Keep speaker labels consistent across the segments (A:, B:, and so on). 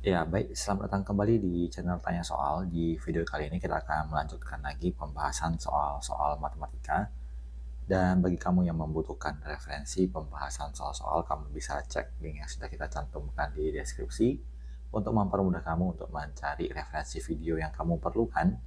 A: Ya, baik. Selamat datang kembali di channel Tanya Soal. Di video kali ini kita akan melanjutkan lagi pembahasan soal-soal matematika. Dan bagi kamu yang membutuhkan referensi pembahasan soal-soal, kamu bisa cek link yang sudah kita cantumkan di deskripsi untuk mempermudah kamu untuk mencari referensi video yang kamu perlukan.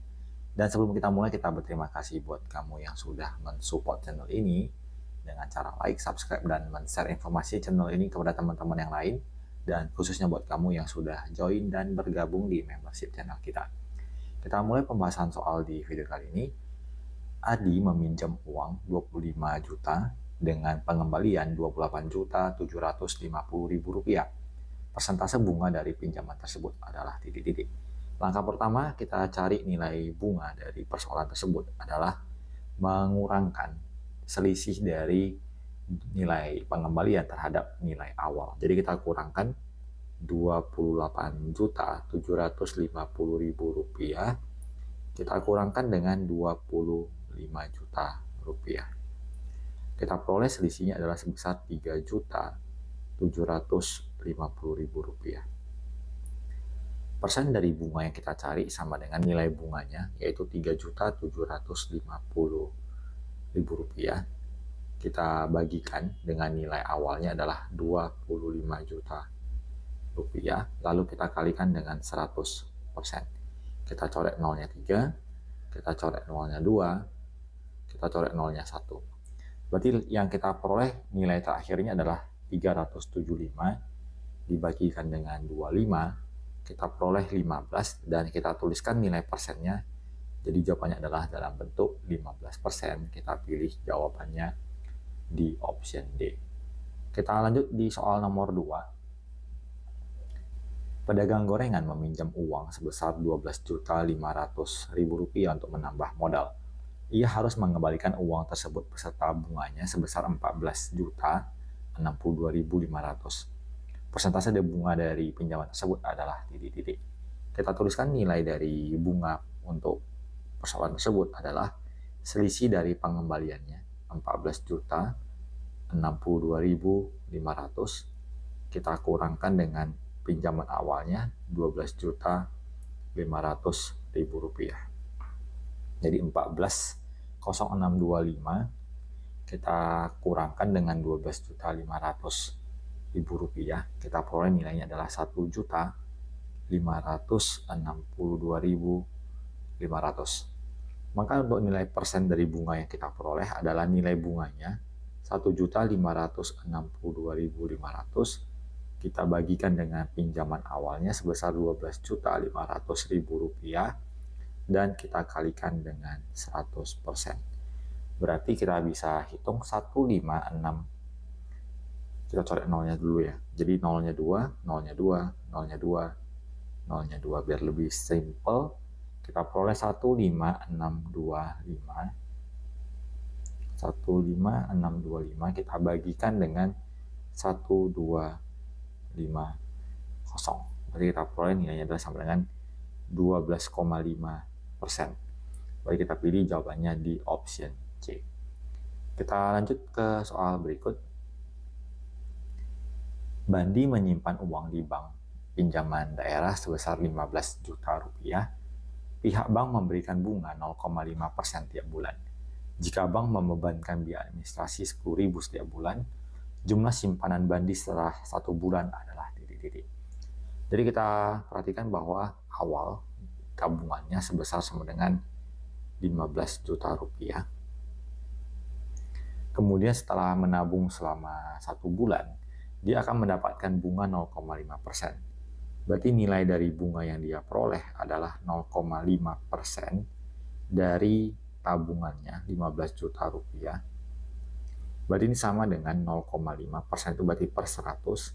A: Dan sebelum kita mulai, kita berterima kasih buat kamu yang sudah mensupport channel ini dengan cara like, subscribe, dan men-share informasi channel ini kepada teman-teman yang lain. Dan khususnya buat kamu yang sudah join dan bergabung di membership channel kita. Kita mulai pembahasan soal di video kali ini. Adi meminjam uang 25 juta dengan pengembalian 28.750.000 rupiah. Persentase bunga dari pinjaman tersebut adalah titik-titik. Langkah pertama, kita cari nilai bunga dari persoalan tersebut adalah mengurangkan selisih dari nilai pengembalian terhadap nilai awal. Jadi kita kurangkan 28.750.000 rupiah, kita kurangkan dengan 25 juta rupiah. Kita peroleh selisihnya adalah sebesar 3.750.000 rupiah. Persen dari bunga yang kita cari sama dengan nilai bunganya, yaitu 3.750.000 rupiah. Kita bagikan dengan nilai awalnya adalah 25 juta rupiah, lalu kita kalikan dengan 100%. Kita coret nolnya 3, kita coret nolnya 2, kita coret nolnya 1. Berarti yang kita peroleh nilai terakhirnya adalah 375 dibagikan dengan 25, kita peroleh 15, dan kita tuliskan nilai persennya. Jadi jawabannya adalah dalam bentuk 15%. Kita pilih jawabannya di option D. Kita lanjut di soal nomor 2. Pedagang gorengan meminjam uang sebesar 12.500.000 rupiah untuk menambah modal. Ia harus mengembalikan uang tersebut beserta bunganya sebesar 14.062.500. Persentase dari bunga dari pinjaman tersebut adalah titik-titik. Kita tuliskan nilai dari bunga untuk persoalan tersebut adalah selisih dari pengembaliannya 14.062.500. Kita kurangkan dengan pinjaman awalnya 12.500.000 rupiah. Jadi 14.0625 kita kurangkan dengan 12.500.000 rupiah. Kita peroleh nilainya adalah 1.562.500. Maka untuk nilai persen dari bunga yang kita peroleh adalah nilai bunganya 1.562.500. Kita bagikan dengan pinjaman awalnya sebesar 12.500.000 rupiah, dan kita kalikan dengan 100%. Berarti kita bisa hitung 156. Kita coret nolnya dulu ya. Jadi nolnya 2, nolnya 2, nolnya 2, nolnya 2. Biar lebih simple, kita peroleh 15625. 15625 kita bagikan dengan 1250. Berarti kita peroleh nilainya adalah sama dengan 12,5%. Baik, kita pilih jawabannya di option C. Kita lanjut ke soal berikut. Bandi menyimpan uang di bank pinjaman daerah sebesar 15 juta rupiah. Pihak bank memberikan bunga 0,5% tiap bulan. Jika bank membebankan biaya administrasi 10.000 setiap bulan, jumlah simpanan Bandi setelah 1 bulan adalah titik-titik. Jadi kita perhatikan bahwa awal tabungannya sebesar sama dengan 15 juta rupiah. Kemudian setelah menabung selama 1 bulan, dia akan mendapatkan bunga 0,5%. Berarti nilai dari bunga yang dia peroleh adalah 0,5% dari tabungannya 15 juta rupiah. Berarti ini sama dengan 0,5%, itu berarti per 100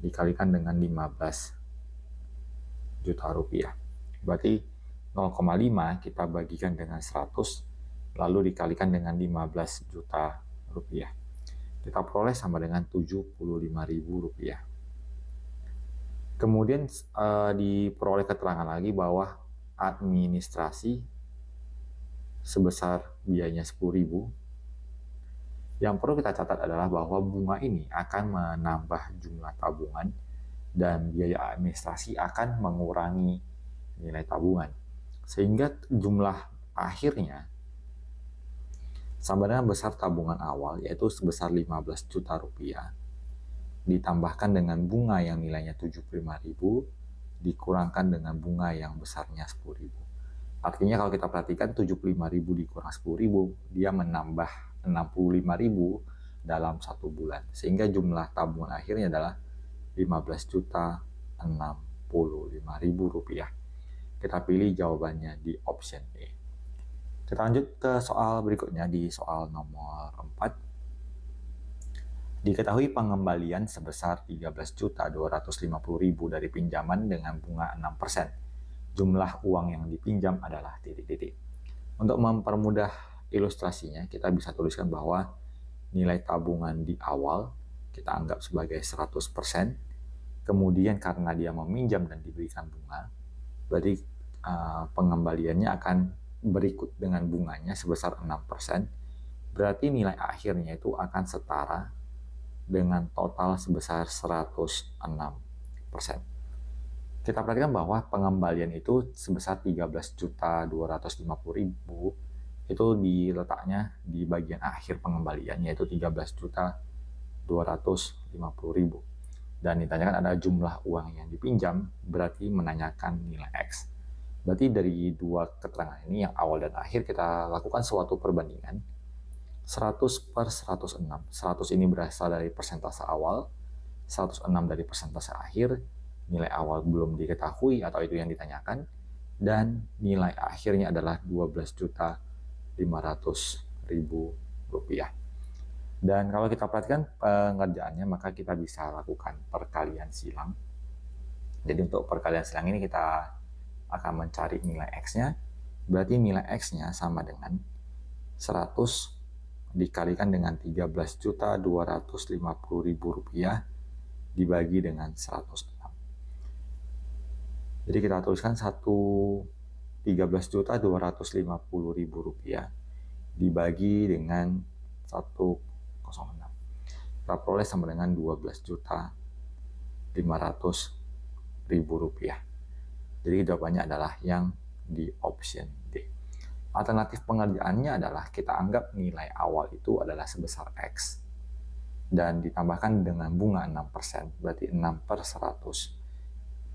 A: dikalikan dengan 15 juta rupiah. Berarti 0,5 kita bagikan dengan 100, lalu dikalikan dengan 15 juta rupiah. Kita peroleh sama dengan 75.000 rupiah. Kemudian diperoleh keterangan lagi bahwa administrasi sebesar biayanya 10.000. Yang perlu kita catat adalah bahwa bunga ini akan menambah jumlah tabungan dan biaya administrasi akan mengurangi nilai tabungan. Sehingga jumlah akhirnya sama dengan besar tabungan awal, yaitu sebesar 15 juta rupiah, ditambahkan dengan bunga yang nilainya 75.000, dikurangkan dengan bunga yang besarnya 10.000. Artinya kalau kita perhatikan 75.000 dikurang 10.000, dia menambah 65.000 dalam 1 bulan. Sehingga jumlah tabungan akhirnya adalah 15.065.000 rupiah. Kita pilih jawabannya di option E. Kita lanjut ke soal berikutnya di soal nomor 4. Diketahui pengembalian sebesar 13.250.000 dari pinjaman dengan bunga 6%. Jumlah uang yang dipinjam adalah titik-titik. Untuk mempermudah ilustrasinya, kita bisa tuliskan bahwa nilai tabungan di awal kita anggap sebagai 100%. Kemudian karena dia meminjam dan diberikan bunga, berarti pengembaliannya akan berikut dengan bunganya sebesar 6%. Berarti nilai akhirnya itu akan setara dengan total sebesar 106%. Kita perhatikan bahwa pengembalian itu sebesar 13.250.000 itu diletaknya di bagian akhir pengembalian, yaitu 13.250.000. Dan ditanyakan ada jumlah uang yang dipinjam, berarti menanyakan nilai X. Berarti dari dua keterangan ini, yang awal dan akhir, kita lakukan suatu perbandingan 100/106. 100 ini berasal dari persentase awal, 106 dari persentase akhir. Nilai awal belum diketahui atau itu yang ditanyakan, dan nilai akhirnya adalah 12.500.000 rupiah. Dan kalau kita perhatikan pengerjaannya, maka kita bisa lakukan perkalian silang. Jadi untuk perkalian silang ini kita akan mencari nilai X-nya. Berarti nilai X-nya sama dengan 100 dikalikan dengan 13.250.000 rupiah dibagi dengan 106. Jadi kita tuliskan 13.250.000 rupiah dibagi dengan 106. Kita peroleh sama dengan 12.500.000 rupiah. Jadi jawabannya adalah yang di option D. Alternatif pengerjaannya adalah kita anggap nilai awal itu adalah sebesar X dan ditambahkan dengan bunga 6%, berarti 6/100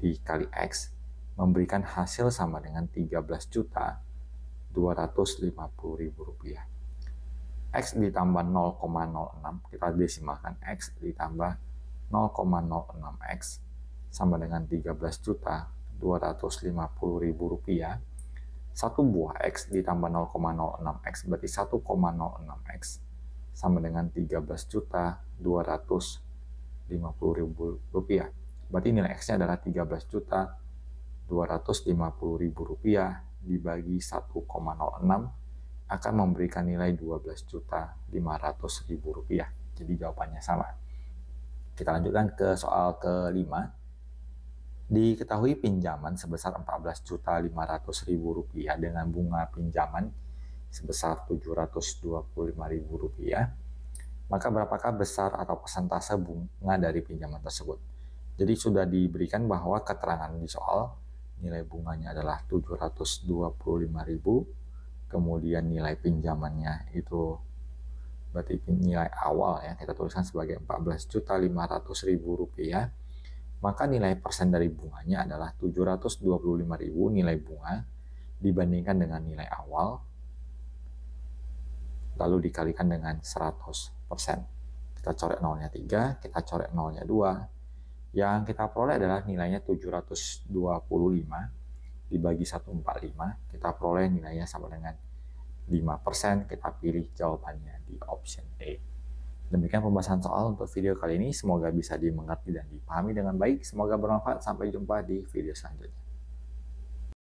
A: dikali X memberikan hasil sama dengan 13.250.000 rupiah. X ditambah 0,06, kita desimalkan X ditambah 0,06X sama dengan 13.250.000 rupiah. 1 buah X ditambah 0,06X berarti 1,06X sama dengan 13.250.000 rupiah. Berarti nilai X-nya adalah 13.250.000 rupiah dibagi 1,06 akan memberikan nilai 12.500.000 rupiah. Jadi jawabannya sama. Kita lanjutkan ke soal kelima. Diketahui pinjaman sebesar 14.500.000 rupiah dengan bunga pinjaman sebesar 725.000 rupiah. Maka berapakah besar atau persentase bunga dari pinjaman tersebut? Jadi sudah diberikan bahwa keterangan di soal nilai bunganya adalah 725.000, kemudian nilai pinjamannya itu berarti nilai awal ya, kita tuliskan sebagai 14.500.000 rupiah. Maka nilai persen dari bunganya adalah 725.000 nilai bunga dibandingkan dengan nilai awal, lalu dikalikan dengan 100%. Kita coret nolnya 3, kita coret nolnya 2. Yang kita peroleh adalah nilainya 725 dibagi 145. Kita peroleh nilainya sama dengan 5%. Kita pilih jawabannya di option A. Demikian pembahasan soal untuk video kali ini. Semoga bisa dimengerti dan dipahami dengan baik. Semoga bermanfaat. Sampai jumpa di video selanjutnya.